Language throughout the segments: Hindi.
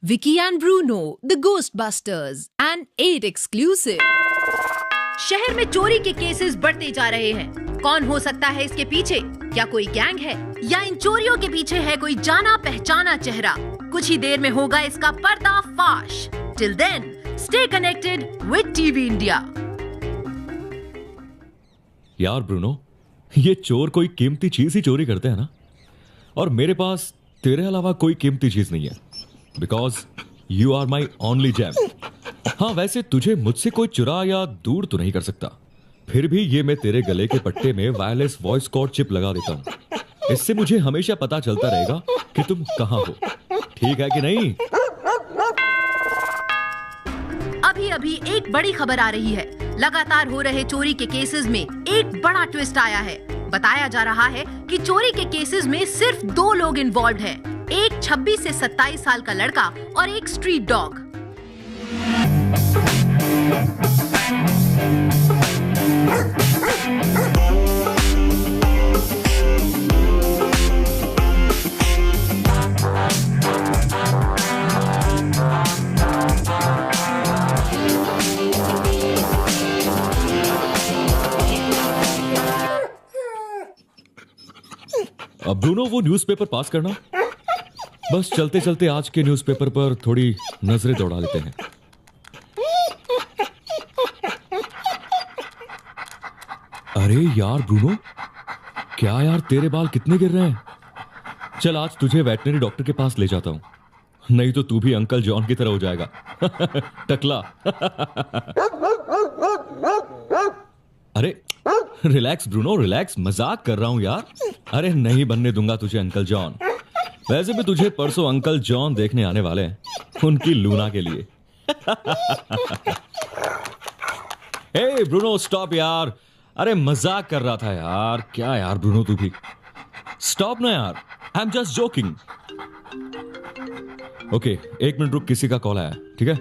Vicky and Bruno, the Ghostbusters, an 8 exclusive. शहर में चोरी के केसेस बढ़ते जा रहे हैं। कौन हो सकता है इसके पीछे? क्या कोई गैंग है या इन चोरियों के पीछे है कोई जाना पहचाना चेहरा? कुछ ही देर में होगा इसका पर्दाफाश। Till then, stay connected with TV India. यार ब्रूनो, ये चोर कोई कीमती चीज ही चोरी करते हैं ना, और मेरे पास तेरे अलावा कोई कीमती चीज नहीं है, because you are my only gem. हाँ, वैसे तुझे मुझसे कोई चुरा या दूर तो नहीं कर सकता, फिर भी ये मैं तेरे गले के पट्टे में वायरलेस वॉइस कॉड चिप लगा देता हूँ। इससे मुझे हमेशा पता चलता रहेगा कि तुम कहाँ हो। ठीक है कि नहीं? अभी अभी एक बड़ी खबर आ रही है। लगातार हो रहे चोरी के केसेस में एक बड़ा ट्विस्ट आया है। बताया जा रहा है कि चोरी के केसेस में सिर्फ 2 लोग इन्वॉल्व हैं। एक 26 से 27 साल का लड़का और एक स्ट्रीट डॉग। अब ब्रूनो, वो न्यूज़पेपर पास करना। बस चलते चलते आज के न्यूज़पेपर पर थोड़ी नजरें दौड़ा लेते हैं। अरे यार ब्रूनो, क्या यार, तेरे बाल कितने गिर रहे हैं? चल, आज तुझे वेटनरी डॉक्टर के पास ले जाता हूं, नहीं तो तू भी अंकल जॉन की तरह हो जाएगा। टकला। अरे रिलैक्स ब्रूनो, रिलैक्स, मजाक कर रहा हूं यार। अरे नहीं बनने दूंगा तुझे अंकल जॉन। वैसे भी तुझे परसों अंकल जॉन देखने आने वाले हैं, उनकी लूना के लिए। हे ब्रूनो, स्टॉप यार। अरे मजाक कर रहा था यार। क्या यार ब्रूनो, तू भी स्टॉप ना यार। I am just joking. Okay, 1 minute रुक, किसी का कॉल आया। ठीक है।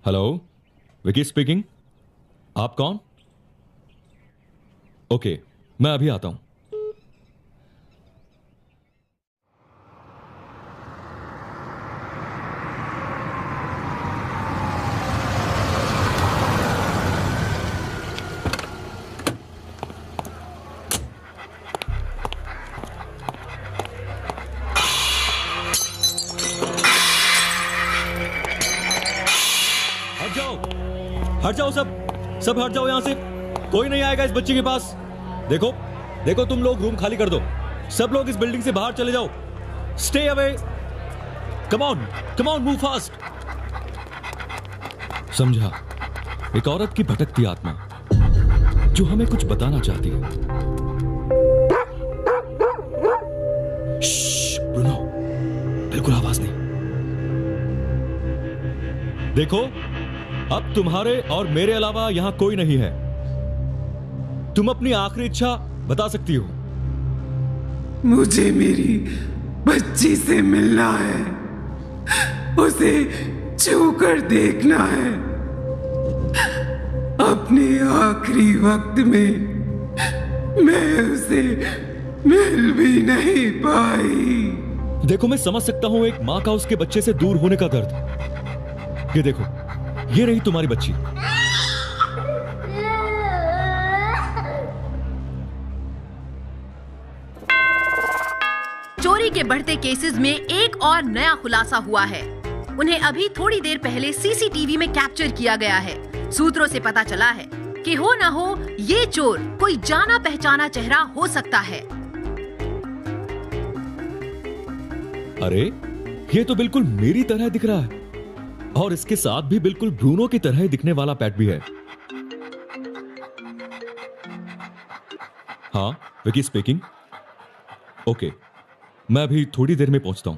Hello, Vicky speaking. आप कौन? ओके, मैं अभी आता हूं। हट जाओ, सब हट जाओ यहां से। कोई नहीं आएगा इस बच्चे के पास। देखो देखो, तुम लोग रूम खाली कर दो। सब लोग इस बिल्डिंग से बाहर चले जाओ। Stay away. Come on, move fast. समझा? एक औरत की भटकती आत्मा जो हमें कुछ बताना चाहती है। ब्रूनो, बिल्कुल आवाज नहीं। देखो, अब तुम्हारे और मेरे अलावा यहां कोई नहीं है। तुम अपनी आखिरी इच्छा बता सकती हो। मुझे मेरी बच्ची से मिलना है, उसे छूकर देखना है। अपने आखिरी वक्त में मैं उसे मिल भी नहीं पाई। देखो, मैं समझ सकता हूं एक मां का उसके बच्चे से दूर होने का दर्द। ये देखो, ये रही तुम्हारी बच्ची। चोरी के बढ़ते केसेस में एक और नया खुलासा हुआ है। उन्हें अभी थोड़ी देर पहले सीसीटीवी में कैप्चर किया गया है। सूत्रों से पता चला है कि हो ना हो, ये चोर कोई जाना पहचाना चेहरा हो सकता है। अरे, ये तो बिल्कुल मेरी तरह दिख रहा है, और इसके साथ भी बिल्कुल ब्रूनो की तरह दिखने वाला पैट भी है। हाँ, विकी स्पीकिंग। ओके, मैं अभी थोड़ी देर में पहुंचता हूं।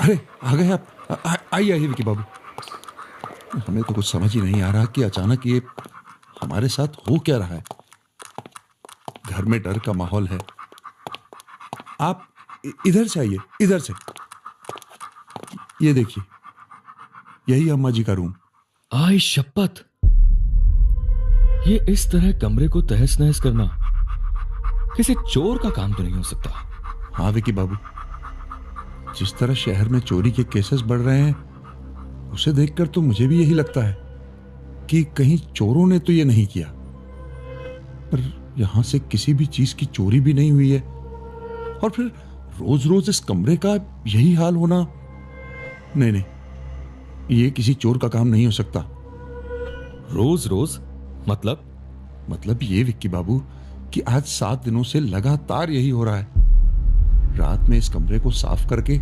अरे आ गए आप। आइए आइए विकी बाबू। हमें तो कुछ समझ ही नहीं आ रहा कि अचानक ये हमारे साथ हो क्या रहा है। घर में डर का माहौल है। आप इधर से आइए, इधर से। ये देखिए, यही अम्मा जी का रूम। आई शपथ, ये इस तरह कमरे को तहस नहस करना किसी चोर का काम तो नहीं हो सकता। हाँ विकी बाबू, जिस तरह शहर में चोरी के केसेस बढ़ रहे हैं उसे देखकर तो मुझे भी यही लगता है कि कहीं चोरों ने तो ये नहीं किया। पर यहां से किसी भी चीज की चोरी भी नहीं हुई है, और फिर रोज रोज इस कमरे का यही हाल होना, नहीं नहीं, ये किसी चोर का काम नहीं हो सकता। रोज रोज मतलब ये विक्की बाबू कि आज 7 दिनों से लगातार यही हो रहा है। रात में इस कमरे को साफ करके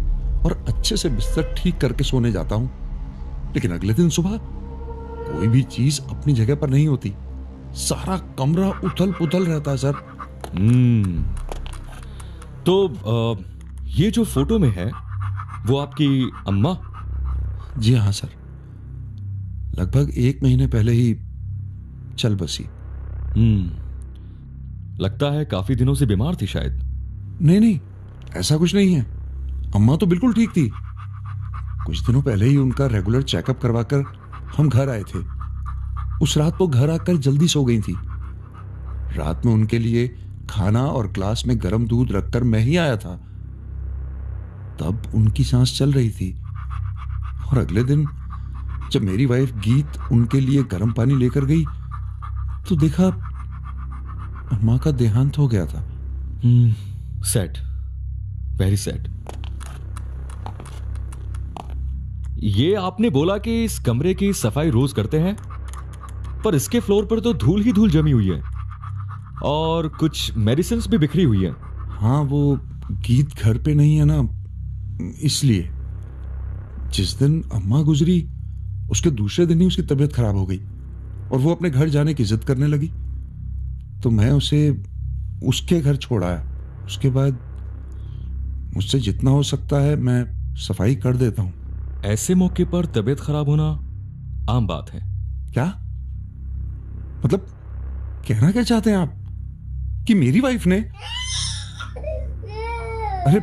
और अच्छे से बिस्तर ठीक करके सोने जाता हूं, लेकिन अगले दिन सुबह कोई भी चीज अपनी जगह पर नहीं होती। सारा कमरा उथल पुथल रहता है सर। तो ये जो फोटो में है वो आपकी अम्मा? जी हाँ सर, लगभग 1 महीने पहले ही चल बसी। लगता है काफी दिनों से बीमार थी शायद। नहीं, ऐसा कुछ नहीं है। अम्मा तो बिल्कुल ठीक थी। कुछ दिनों पहले ही उनका रेगुलर चेकअप करवाकर हम घर आए थे। उस रात वो घर आकर जल्दी सो गई थी। रात में उनके लिए खाना और ग्लास में गर्म दूध रखकर मैं ही आया था। तब उनकी सांस चल रही थी, और अगले दिन जब मेरी वाइफ गीत उनके लिए गर्म पानी लेकर गई तो देखा अम्मा का देहांत हो गया था। Sad, very sad. ये आपने बोला कि इस कमरे की सफाई रोज करते हैं, पर इसके फ्लोर पर तो धूल ही धूल जमी हुई है और कुछ मेडिसिन्स भी बिखरी हुई है। हाँ, वो गीत घर पे नहीं है ना, इसलिए। जिस दिन अम्मा गुजरी उसके दूसरे दिन ही उसकी तबीयत खराब हो गई और वो अपने घर जाने की जिद करने लगी, तो मैं उसे उसके घर छोड़ आया। उसके बाद मुझसे जितना हो सकता है मैं सफाई कर देता हूं। ऐसे मौके पर तबीयत खराब होना आम बात है। क्या मतलब, कहना क्या चाहते हैं आप कि मेरी वाइफ ने? अरे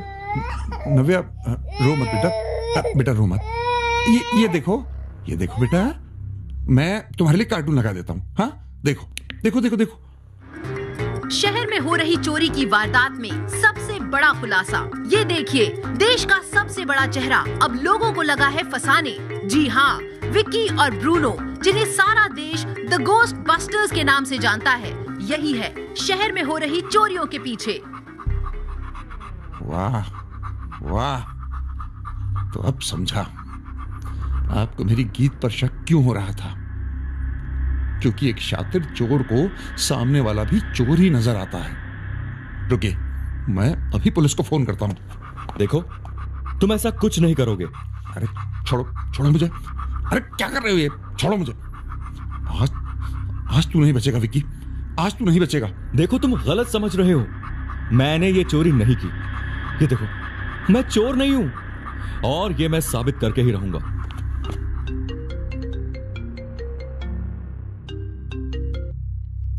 नव्या, रो मत बेटा, बेटा रो मत। ये देखो बेटा, मैं तुम्हारे लिए कार्टून लगा देता हूं। हाँ, देखो देखो देखो देखो। शहर में हो रही चोरी की वारदात में सबसे बड़ा खुलासा। ये देखिए, देश का सबसे बड़ा चेहरा अब लोगों को लगा है फंसाने। जी हाँ, विक्की और ब्रूनो, जिन्हें सारा देश द गोस्ट बस्टर्स के नाम से जानता है, यही है शहर में हो रही चोरियों के पीछे। वाह वाह, तो अब समझा आपको मेरी गीत पर शक क्यों हो रहा था। क्योंकि एक शातिर चोर को सामने वाला भी चोर ही नजर आता है। रुकिए, मैं अभी पुलिस को फोन करता हूं। देखो, तुम ऐसा कुछ नहीं करोगे। अरे छोड़ो मुझे। अरे क्या कर रहे हो ये? छोड़ो मुझे। आज तू नहीं बचेगा विक्की, आज तू नहीं बचेगा। देखो, तुम गलत समझ रहे हो। मैंने ये चोरी नहीं की। ये देखो, मैं चोर नहीं हूं और ये मैं साबित करके ही रहूंगा।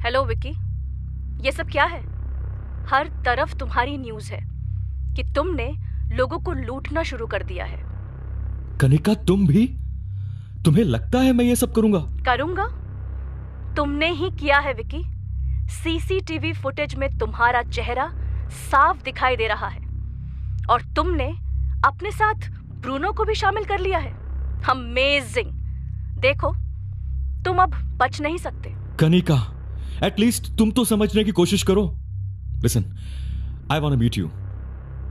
हेलो विक्की, ये सब क्या है? हर तरफ तुम्हारी न्यूज है कि तुमने लोगों को लूटना शुरू कर दिया है। कनिका, तुम भी? तुम्हें लगता है मैं ये सब करूंगा? तुमने ही किया है विक्की। सीसीटीवी फुटेज में तुम्हारा चेहरा साफ दिखाई दे रहा है और तुमने अपने साथ ब्रूनो को भी शामिल कर लिया है। अमेजिंग। देखो, तुम अब बच नहीं सकते। कनिका, एटलीस्ट तुम तो समझने की कोशिश करो। Listen, I want to meet you.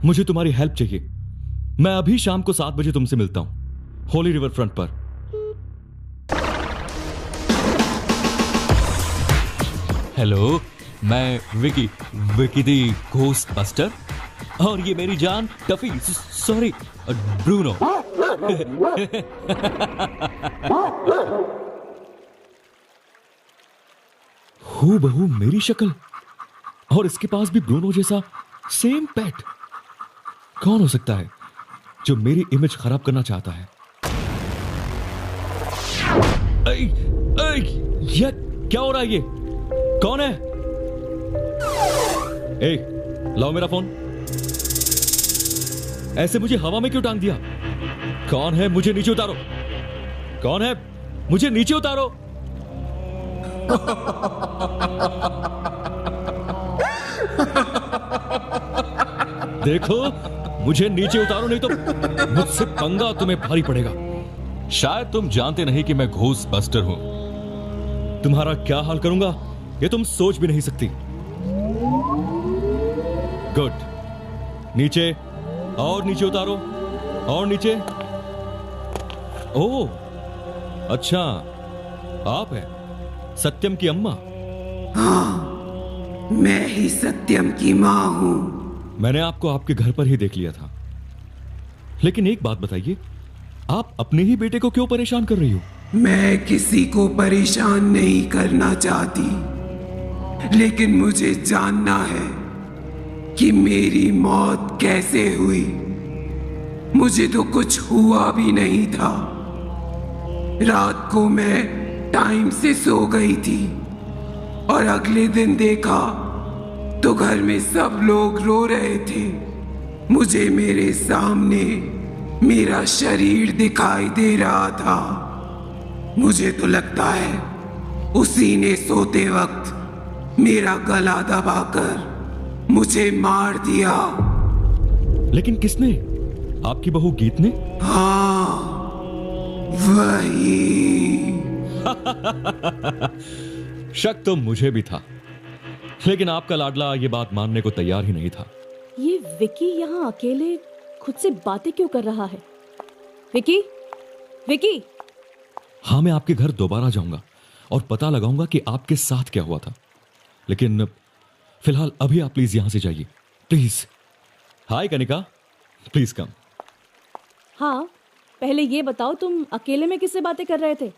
मुझे तुम्हारी हेल्प चाहिए। मैं अभी शाम को 7 बजे तुमसे मिलता हूं, होली रिवर फ्रंट पर। हेलो, मैं विकी दी घोस्ट बस्टर, और ये मेरी जान टफी, सॉरी ब्रूनो। हूबहू मेरी शक्ल, और इसके पास भी ब्रूनो जैसा सेम पेट। कौन हो सकता है जो मेरी इमेज खराब करना चाहता है? ये क्या हो रहा है? ये कौन है? लाओ मेरा फोन। ऐसे मुझे हवा में क्यों टांग दिया? कौन है? मुझे नीचे उतारो। कौन है? मुझे नीचे उतारो। देखो, मुझे नीचे उतारो नहीं तो मुझसे पंगा तुम्हें भारी पड़ेगा। शायद तुम जानते नहीं कि मैं घोस्ट बस्टर हूं। तुम्हारा क्या हाल करूंगा ये तुम सोच भी नहीं सकती। गुड, नीचे और नीचे उतारो, और नीचे। ओह, अच्छा, आप हैं सत्यम की अम्मा। मैं ही सत्यम की माँ हूँ। मैंने आपको आपके घर पर ही देख लिया था। लेकिन एक बात बताइए, आप अपने ही बेटे को क्यों परेशान कर रही हो? मैं किसी को परेशान नहीं करना चाहती, लेकिन मुझे जानना है कि मेरी मौत कैसे हुई। मुझे तो कुछ हुआ भी नहीं था। रात को मैं टाइम से सो गई थी और अगले दिन देखा तो घर में सब लोग रो रहे थे। मुझे मेरे सामने मेरा शरीर दिखाई दे रहा था। मुझे तो लगता है उसी ने सोते वक्त मेरा गला दबाकर मुझे मार दिया। लेकिन किसने? आपकी बहू गीत ने? हाँ, वही। शक तो मुझे भी था, लेकिन आपका लाडला ये बात मानने को तैयार ही नहीं था। ये विकी यहाँ अकेले खुद से बातें क्यों कर रहा है? विकी, विकी। हाँ, मैं आपके घर दोबारा जाऊंगा और पता लगाऊंगा कि आपके साथ क्या हुआ था। लेकिन फिलहाल अभी आप प्लीज यहां से जाइए, please. Hi Kanika, please come. हाँ, पहले ये बताओ तुम अकेले में किससे बातें कर रहे थे?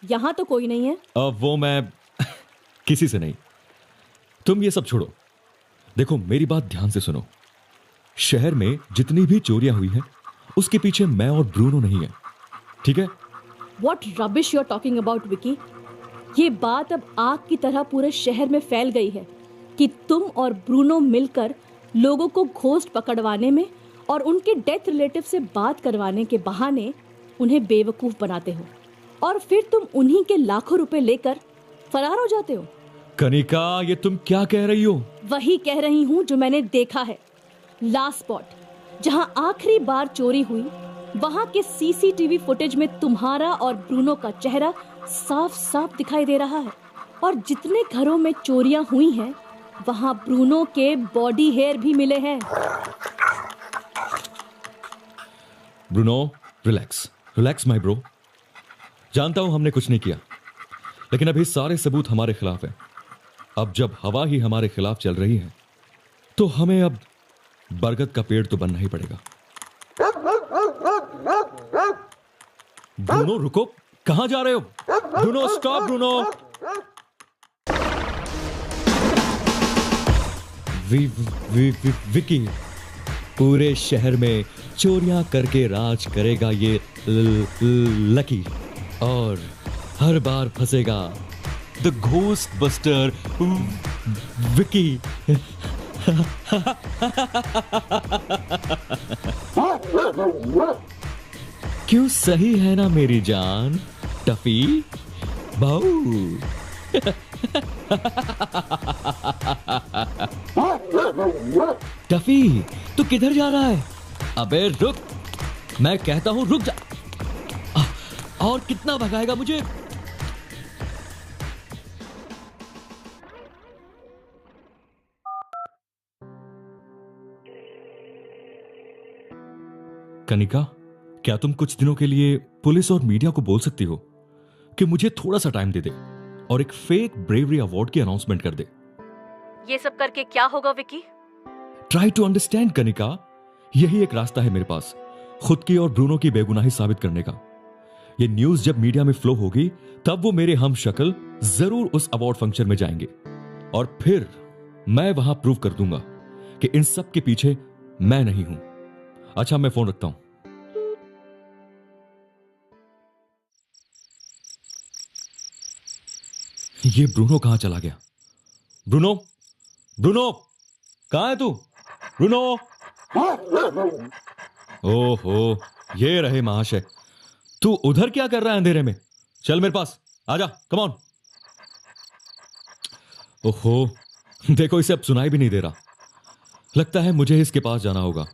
यहाँ तो कोई नहीं है। वो मैं किसी से नहीं। तुम ये सब छोड़ो। देखो, मेरी बात ध्यान से सुनो। शहर में जितनी भी चोरियां हुई हैं, उसके पीछे मैं और ब्रूनो नहीं है, ठीक है? What rubbish you're talking about, Vicky? ये बात अब आग की तरह पूरे शहर में फैल गई है कि तुम और ब्रूनो मिलकर लोगों को घोस्ट पकड़वाने में और उनके डेथ रिलेटिव से बात करवाने के बहाने उन्हें बेवकूफ बनाते हो, और फिर तुम उन्हीं के लाखों रुपए लेकर फरार हो जाते हो। कनिका, ये तुम क्या कह रही हो? वही कह रही हूँ जो मैंने देखा है। लास्ट स्पॉट जहाँ आखिरी बार चोरी हुई, वहाँ के सीसीटीवी फुटेज में तुम्हारा और ब्रूनो का चेहरा साफ साफ दिखाई दे रहा है। और जितने घरों में चोरियां हुई हैं, वहाँ ब्रूनो के बॉडी हेयर भी मिले हैं। Bruno, relax, relax my bro. जानता हूं हमने कुछ नहीं किया, लेकिन अभी सारे सबूत हमारे खिलाफ हैं। अब जब हवा ही हमारे खिलाफ चल रही है, तो हमें अब बरगद का पेड़ तो बनना ही पड़ेगा। ब्रूनो, रुको, कहां जा रहे हो? Bruno, stop Bruno. विकी, पूरे शहर में चोरियां करके राज करेगा ये लकी, और हर बार फंसेगा द घोस्ट बस्टर विकी। क्यों सही है ना मेरी जान टफी बहू? टफी, तू किधर जा रहा है? अबे रुक, मैं कहता हूं रुक जा। और कितना भगाएगा मुझे? कनिका, क्या तुम कुछ दिनों के लिए पुलिस और मीडिया को बोल सकती हो कि मुझे थोड़ा सा टाइम दे दे और एक फेक ब्रेवरी अवार्ड की अनाउंसमेंट कर दे? ये सब करके क्या होगा Vicky? Try to understand Kanika, यही एक रास्ता है मेरे पास खुद की और ब्रूनो की बेगुनाही साबित करने का। ये न्यूज जब मीडिया में फ्लो होगी, तब वो मेरे हम शक्ल जरूर उस अवार्ड फंक्शन में जाएंगे, और फिर मैं वहां प्रूव कर दूंगा कि इन सब के पीछे मैं नहीं हूं। अच्छा, मैं फोन रखता हूं। ये ब्रूनो कहां चला गया? ब्रूनो, ब्रूनो, कहां है तू? ब्रूनो! ओहो, ये रहे महाशय। तू उधर क्या कर रहा है अंधेरे में? चल मेरे पास, आजा, कम ऑन। ओहो, देखो इसे अब सुनाई भी नहीं दे रहा। लगता है मुझे इसके पास जाना होगा।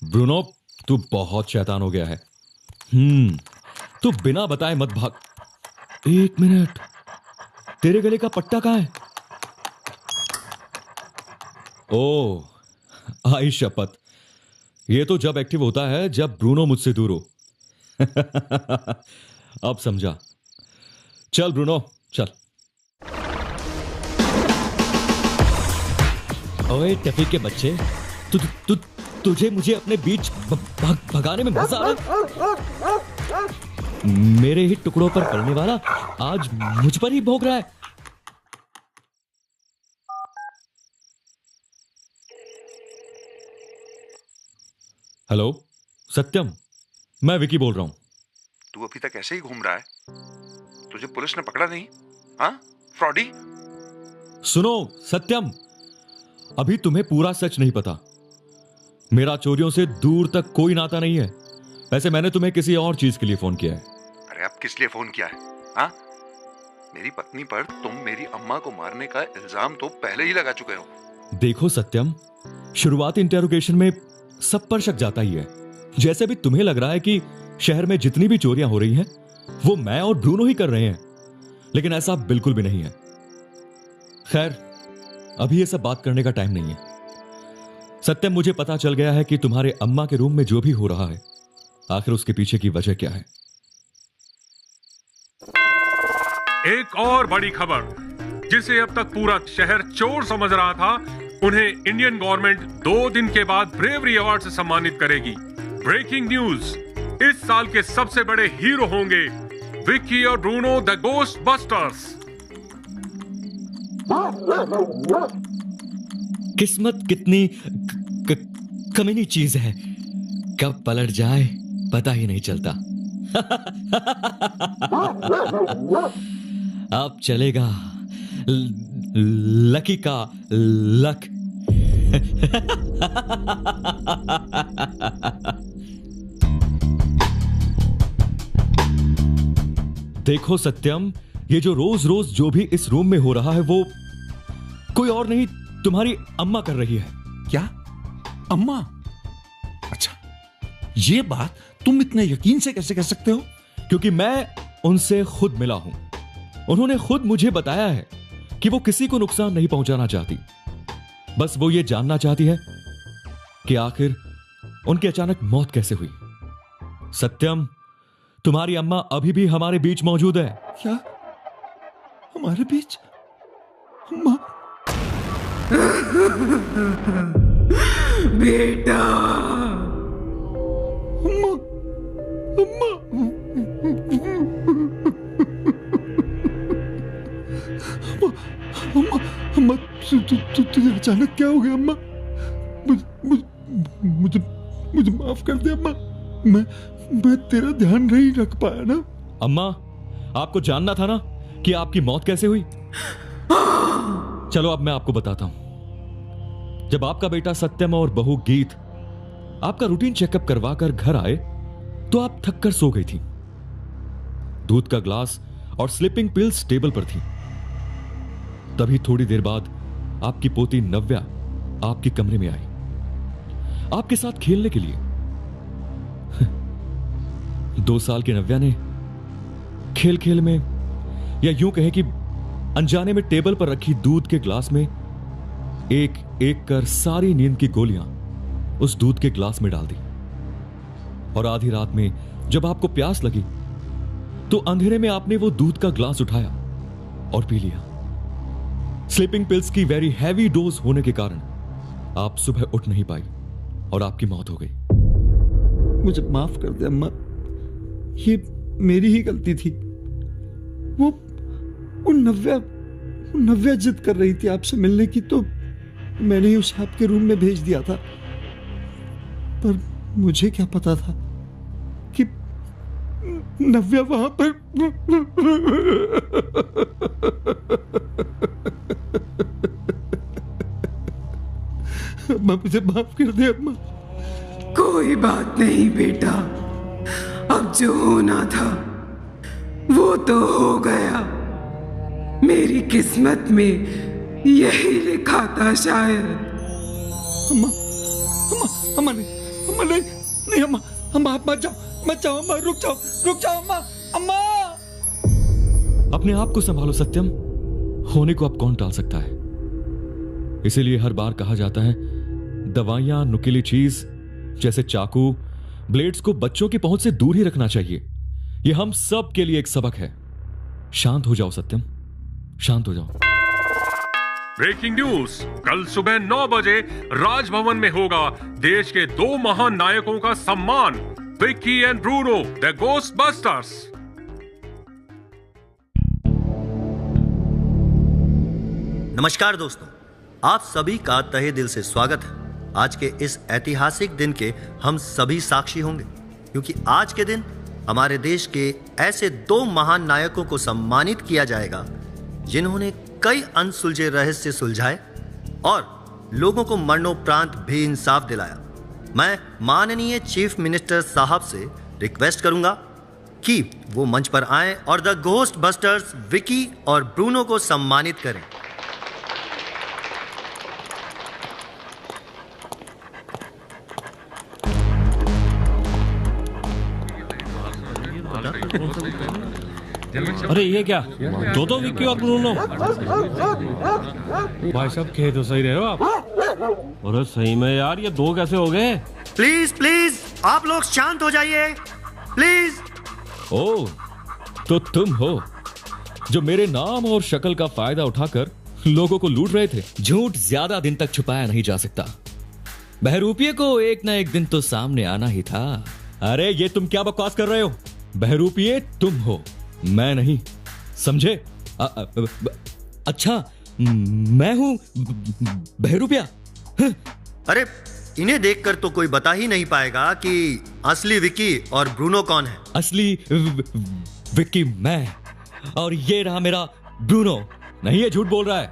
ब्रूनो, तू बहुत शैतान हो गया है। तू बिना बताए मत भाग। 1 मिनट, तेरे गले का पट्टा कहां है? ओह, आई शपथ, ये तो जब एक्टिव होता है जब ब्रूनो मुझसे दूर हो। अब समझा। चल ब्रूनो, चल। ओए टफी के बच्चे, तुझे मुझे अपने बीच भगाने में मजा आ रहा? मेरे ही टुकड़ों पर पड़ने वाला आज मुझ पर ही भोग रहा है। हेलो सत्यम, मैं विकी बोल रहा हूं। तू अभी तक ऐसे ही घूम रहा है? तुझे पुलिस ने पकड़ा नहीं? हाँ, फ्रॉडी? सुनो सत्यम, अभी तुम्हें पूरा सच नहीं पता। मेरा चोरियों से दूर तक कोई नाता नहीं है। वैसे मैंने तुम्हें किसी और चीज के लिए फोन किया है। अरे अब किस लिए फोन किया है? हाँ? मेरी पत्नी पर तुम मेरी अम्मा को मारने का इल्जाम तो पहले ही लगा चुके हो। देखो सत्यम, शुरुआती इंटेरोगेशन में सब पर शक जाता ही है। जैसे भी तुम्हें लग रहा है कि शहर में जितनी भी चोरियां हो रही हैं वो मैं और ब्रूनो ही कर रहे हैं, लेकिन ऐसा बिल्कुल भी नहीं है। खैर, अभी ये सब बात करने का टाइम नहीं है। सत्यम, मुझे पता चल गया है कि तुम्हारे अम्मा के रूम में जो भी हो रहा है, आखिर उसके पीछे की वजह क्या है। एक और बड़ी खबर, जिसे अब तक पूरा शहर चोर समझ रहा था, उन्हें इंडियन गवर्नमेंट 2 दिन के बाद ब्रेवरी अवार्ड से सम्मानित करेगी। ब्रेकिंग न्यूज, इस साल के सबसे बड़े हीरो होंगे विक्की और ब्रूनो द गोस्ट बस्टर्स। किस्मत कितनी कमीनी चीज है, कब पलट जाए पता ही नहीं चलता। अब चलेगा लकी का लक। देखो सत्यम, ये जो रोज रोज जो भी इस रूम में हो रहा है वो कोई और नहीं, तुम्हारी अम्मा कर रही है। क्या? अम्मा? अच्छा, ये बात तुम इतने यकीन से कैसे कह सकते हो? क्योंकि मैं उनसे खुद मिला हूं। उन्होंने खुद मुझे बताया है कि वो किसी को नुकसान नहीं पहुंचाना चाहती। बस वो ये जानना चाहती है कि आखिर उनकी अचानक मौत कैसे हुई। सत्यम, तुम्हारी अम्मा अभी भी हमारे बीच मौजूद है। क्या? हमारे बीच? अम्मा? बेटा, अम्मा, अम्मा, अम्मा, अम्मा, तुझे अचानक क्या हो गया अम्मा? मुझे माफ कर दे अम्मा। मैं तेरा ध्यान नहीं रख पाया ना। अम्मा, आपको जानना था ना कि आपकी मौत कैसे हुई। चलो अब मैं आपको बताता हूं। जब आपका बेटा सत्यम और बहू गीत आपका रूटीन चेकअप करवाकर घर आए तो आप थक कर सो गई थी। दूध का ग्लास और स्लीपिंग पिल्स टेबल पर थी। तभी थोड़ी देर बाद आपकी पोती नव्या आपके कमरे में आई, आपके साथ खेलने के लिए। 2 साल की नव्या ने खेल खेल में, या यूं कहें कि अनजाने में, टेबल पर रखी दूध के ग्लास में एक एक कर सारी नींद की गोलियां उस दूध के ग्लास में डाल दी। और आधी रात में जब आपको प्यास लगी तो अंधेरे में आपने वो दूध का ग्लास उठाया और पी लिया। स्लीपिंग पिल्स की वेरी हैवी डोज होने के कारण आप सुबह उठ नहीं पाई और आपकी मौत हो गई। मुझे माफ कर दे अम्मा, ये मेरी ही गलती थी। वो नव्या जिद कर रही थी आपसे मिलने की, तो मैंने ही उसे आपके रूम में भेज दिया था। पर मुझे क्या पता था कि नव्या वहां पर। अम्मा, मुझे माफ कर दे अम्मा। कोई बात नहीं बेटा, अब जो होना था वो तो हो गया। मेरी किस्मत में यही लिखा था शायद। अम्मा अम्मा अम्मा नहीं नहीं अम्मा अम्मा आप मत जाओ अम्मा, रुक जाओ अम्मा अम्मा। अपने आप को संभालो सत्यम, होने को अब कौन टाल सकता है। इसीलिए हर बार कहा जाता है दवाइयां, नुकीली चीज जैसे चाकू, ब्लेड्स को बच्चों की पहुंच से दूर ही रखना चाहिए। यह हम सब के लिए एक सबक है। शांत हो जाओ सत्यम, शांत हो जाओ। ब्रेकिंग न्यूज, कल सुबह 9 बजे राजभवन में होगा देश के 2 महान नायकों का सम्मान, विक्की एंड ब्रूनो द गोस्टबस्टर्स। नमस्कार दोस्तों, आप सभी का तहे दिल से स्वागत है। आज के इस ऐतिहासिक दिन के हम सभी साक्षी होंगे, क्योंकि आज के दिन हमारे देश के ऐसे 2 महान नायकों को सम्मानित किया जाएगा जिन्होंने कई अनसुलझे रहस्य सुलझाए और लोगों को मरणोपरांत भी इंसाफ दिलाया। मैं माननीय चीफ मिनिस्टर साहब से रिक्वेस्ट करूंगा कि वो मंच पर आएं और द घोस्ट बस्टर्स विकी और ब्रूनो को सम्मानित करें। अरे ये क्या, दो विक्की और ब्रूनो? भाई साहब कह तो सही रहे हो आप। अरे सही में यार, ये 2 कैसे हो गए? प्लीज आप लोग शांत हो जाइए प्लीज। ओ, तो तुम हो जो मेरे नाम और शक्ल का फायदा उठाकर लोगों को लूट रहे थे। झूठ ज्यादा दिन तक छुपाया नहीं जा सकता। बहरूपिये को एक ना एक दिन तो सामने आना ही था। अरे ये तुम क्या बकवास कर रहे हो? बहरूपिये तुम हो, मैं नहीं, समझे? अच्छा, मैं हूं बहरूपिया? अरे इन्हें देखकर तो कोई बता ही नहीं पाएगा कि असली विकी और ब्रूनो कौन है। असली विक्की मैं, और ये रहा मेरा ब्रूनो। नहीं, ये झूठ बोल रहा है।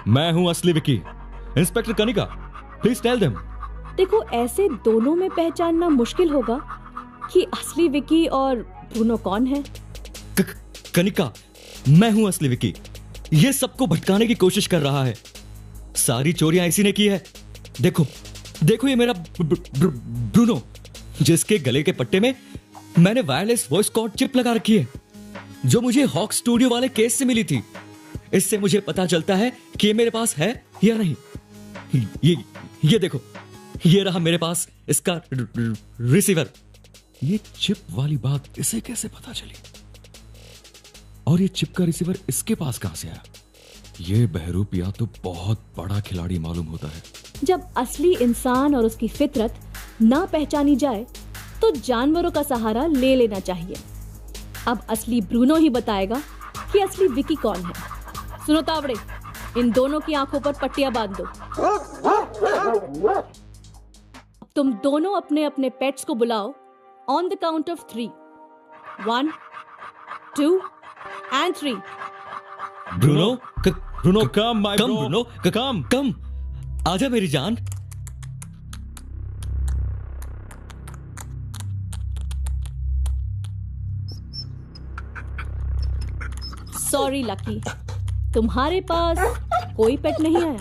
मैं हूं असली Vicky. Inspector Kanika, please tell them. देखो, ऐसे दोनों में पहचानना मुश्किल होगा कि असली विकी और ब्रूनो कौन है। कनिका, मैं हूं असली विक्की। ये सबको भटकाने की कोशिश कर रहा है। सारी चोरियां इसी ने की है। देखो ये मेरा ब्रूनो, जिसके गले के पट्टे में मैंने वायरलेस वॉइस कॉर्ड चिप लगा रखी है, जो मुझे हॉक स्टूडियो वाले केस से मिली थी। इससे मुझे पता चलता है कि ये मेरे पास है या नहीं। ये देखो, ये रहा मेरे पास इसका रिसीवर। ये चिप वाली बात इसे कैसे पता चली? और ये चिप का रिसीवर इसके पास कहां से आया? ये बहरूपिया तो बहुत बड़ा खिलाड़ी मालूम होता है। जब असली इंसान और उसकी फितरत ना पहचानी जाए तो जानवरों का सहारा ले लेना चाहिए। अब असली ब्रूनो ही बताएगा कि असली विकी कौन है। सुनो तावड़े, इन दोनों की आंखों पर पट्टियां बांध दो। तुम दोनों अपने अपने पेट्स को बुलाओ on the count of 3। 1, 2 and 3। Bruno, come my bro, Bruno, come, आजा मेरी जान। सॉरी लकी, तुम्हारे पास कोई पेट नहीं है।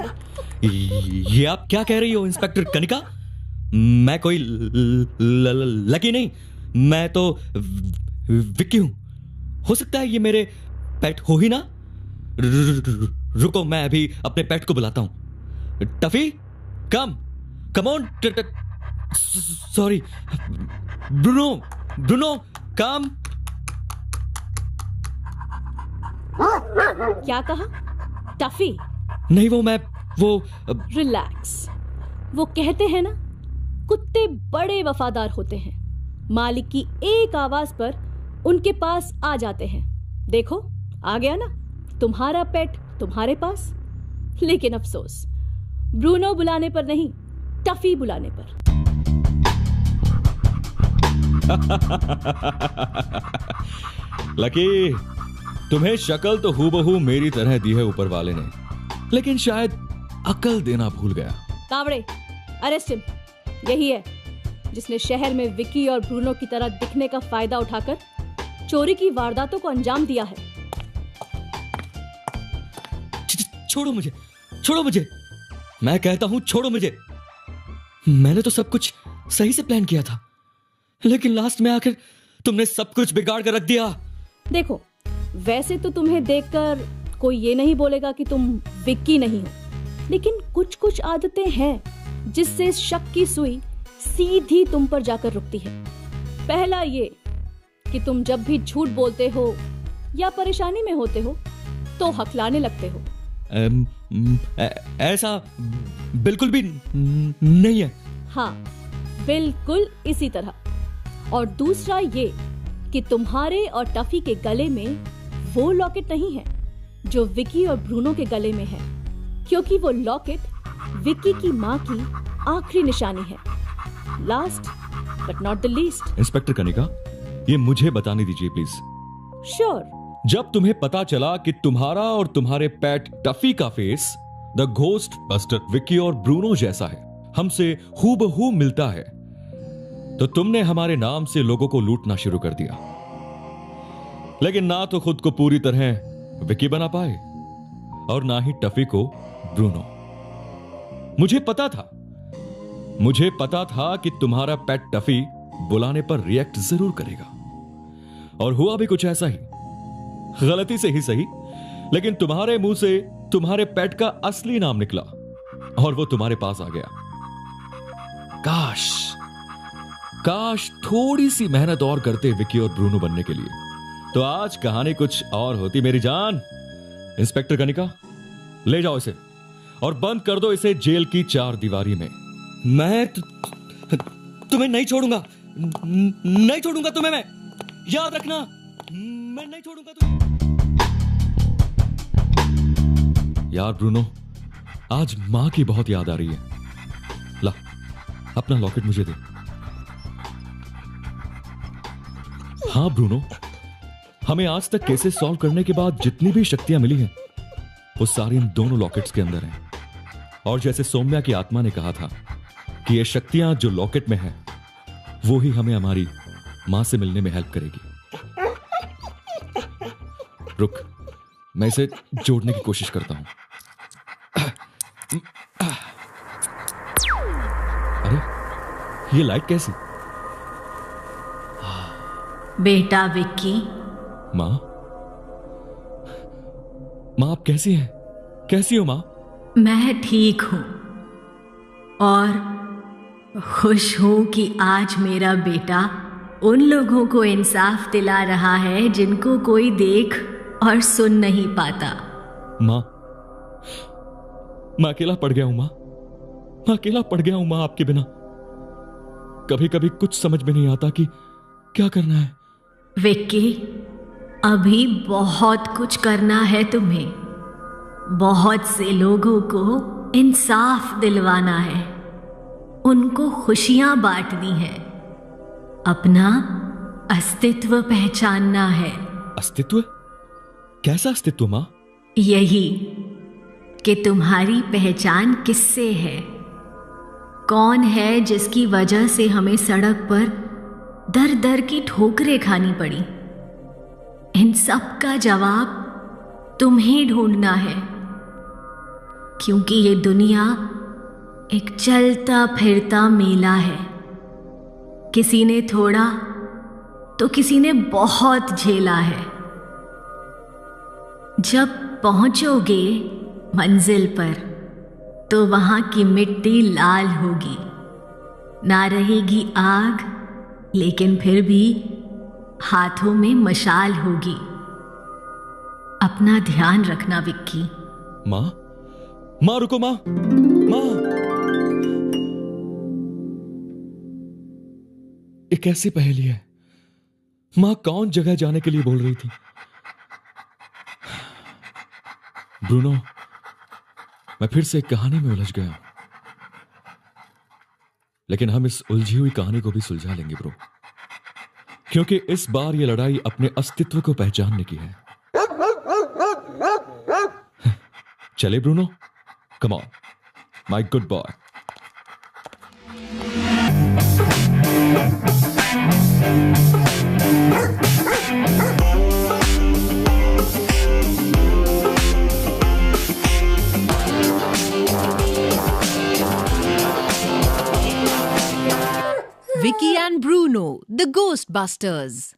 ये आप क्या कह रही हो इंस्पेक्टर कनिका? मैं कोई लकी नहीं, मैं तो विक्की हूं। हो सकता है ये मेरे पेट हो ही ना। रुको, मैं अभी अपने पेट को बुलाता हूं। Tuffy, come on. Sorry Bruno, come. क्या कहा? टफी? नहीं, वो रिलैक्स। वो कहते हैं ना, कुत्ते बड़े वफादार होते हैं। मालिक की एक आवाज पर उनके पास आ जाते हैं। देखो, आ गया ना तुम्हारा पेट तुम्हारे पास। लेकिन अफसोस, ब्रूनो बुलाने पर नहीं, टफी बुलाने पर। लकी, तुम्हें शक्ल तो हूबहू मेरी तरह दी है ऊपर वाले ने, लेकिन शायद अकल देना भूल गया। Tawde, arrest him. यही है जिसने शहर में विकी और ब्रूनो की तरह दिखने का फायदा उठाकर चोरी की वारदातों को अंजाम दिया है। छोड़ो मुझे, छोड़ो मुझे, मैं कहता हूं छोड़ो मुझे। मैंने तो सब कुछ सही से प्लान किया था, लेकिन लास्ट में आकर तुमने सब कुछ बिगाड़ कर रख दिया। देखो, वैसे तो तुम्हें देखकर कोई ये नहीं बोलेगा कि तुम विक्की नहीं हो, लेकिन कुछ कुछ आदतें हैं जिससे शक की सुई सीधी तुम पर जाकर रुकती है। पहला ये कि तुम जब भी झूठ बोलते हो या परेशानी में होते हो तो हकलाने लगते हो। ऐसा बिल्कुल भी नहीं है। हाँ, बिल्कुल इसी तरह। और दूसरा ये कि तुम्हारे और टफी के गले में वो लॉकेट नहीं है जो विक्की और ब्रूनो के गले में है, क्योंकि वो लॉकेट विक्की की माँ की आखिरी निशानी है। Last but not the least. Inspector Kanika, ये मुझे बताने दीजिए प्लीज। श्योर। जब तुम्हें पता चला कि तुम्हारा और तुम्हारे पेट टफी का face the ghost buster Vicky और ब्रूनो जैसा है, हमसे हूबहू मिलता है, तो तुमने हमारे नाम से लोगों को लूटना शुरू कर दिया। लेकिन ना तो खुद को पूरी तरह विक्की बना पाए और ना ही टफी को ब्रूनो। मुझे पता था कि तुम्हारा पेट टफी बुलाने पर रिएक्ट जरूर करेगा, और हुआ भी कुछ ऐसा ही, गलती से ही सही, लेकिन तुम्हारे मुंह से तुम्हारे पेट का असली नाम निकला और वो तुम्हारे पास आ गया। काश थोड़ी सी मेहनत और करते विक्की और ब्रूनो बनने के लिए, तो आज कहानी कुछ और होती मेरी जान। इंस्पेक्टर कनिका, ले जाओ इसे और बंद कर दो इसे जेल की 4 दीवारी में। मैं तुम्हें नहीं छोड़ूंगा, नहीं छोड़ूंगा तुम्हें, मैं, याद रखना, मैं नहीं छोड़ूंगा तुम्हें। यार ब्रूनो, आज मां की बहुत याद आ रही है। ला, अपना लॉकेट मुझे दे। हाँ ब्रूनो, हमें आज तक केसेस सॉल्व करने के बाद जितनी भी शक्तियां मिली हैं, वो सारी इन दोनों लॉकेट्स के अंदर हैं। और जैसे सौम्या की आत्मा ने कहा था कि ये शक्तियां जो लॉकेट में है, वो ही हमें हमारी मां से मिलने में हेल्प करेगी। रुक, मैं इसे जोड़ने की कोशिश करता हूं। अरे, ये लाइट कैसी? बेटा विक्की। मां, आप कैसी हैं? कैसी हो मां? मैं ठीक हूं और खुश हूं कि आज मेरा बेटा उन लोगों को इंसाफ दिला रहा है जिनको कोई देख और सुन नहीं पाता। मां, मैं अकेला पड़ गया हूं मां, मैं अकेला पड़ गया हूं मां आपके बिना। कभी कभी कुछ समझ में नहीं आता कि क्या करना है। विक्की, अभी बहुत कुछ करना है तुम्हें। बहुत से लोगों को इंसाफ दिलवाना है, उनको खुशियां बांटनी है, अपना अस्तित्व पहचानना है। अस्तित्व? कैसा अस्तित्व मां? यही कि तुम्हारी पहचान किससे है, कौन है जिसकी वजह से हमें सड़क पर दर दर की ठोकरें खानी पड़ी। इन सब का जवाब तुम्हें ढूंढना है, क्योंकि ये दुनिया एक चलता फिरता मेला है। किसी ने थोड़ा तो किसी ने बहुत झेला है। जब पहुंचोगे मंजिल पर तो वहां की मिट्टी लाल होगी, ना रहेगी आग, लेकिन फिर भी हाथों में मशाल होगी। अपना ध्यान रखना विक्की। मां, मां रुको मां, मां। एक ऐसी पहेली है, मां कौन जगह जाने के लिए बोल रही थी? ब्रूनो, मैं फिर से एक कहानी में उलझ गया, लेकिन हम इस उलझी हुई कहानी को भी सुलझा लेंगे ब्रो, क्योंकि इस बार यह लड़ाई अपने अस्तित्व को पहचानने की है। चले Bruno, come on my good boy. Vicky and Bruno, the Ghostbusters.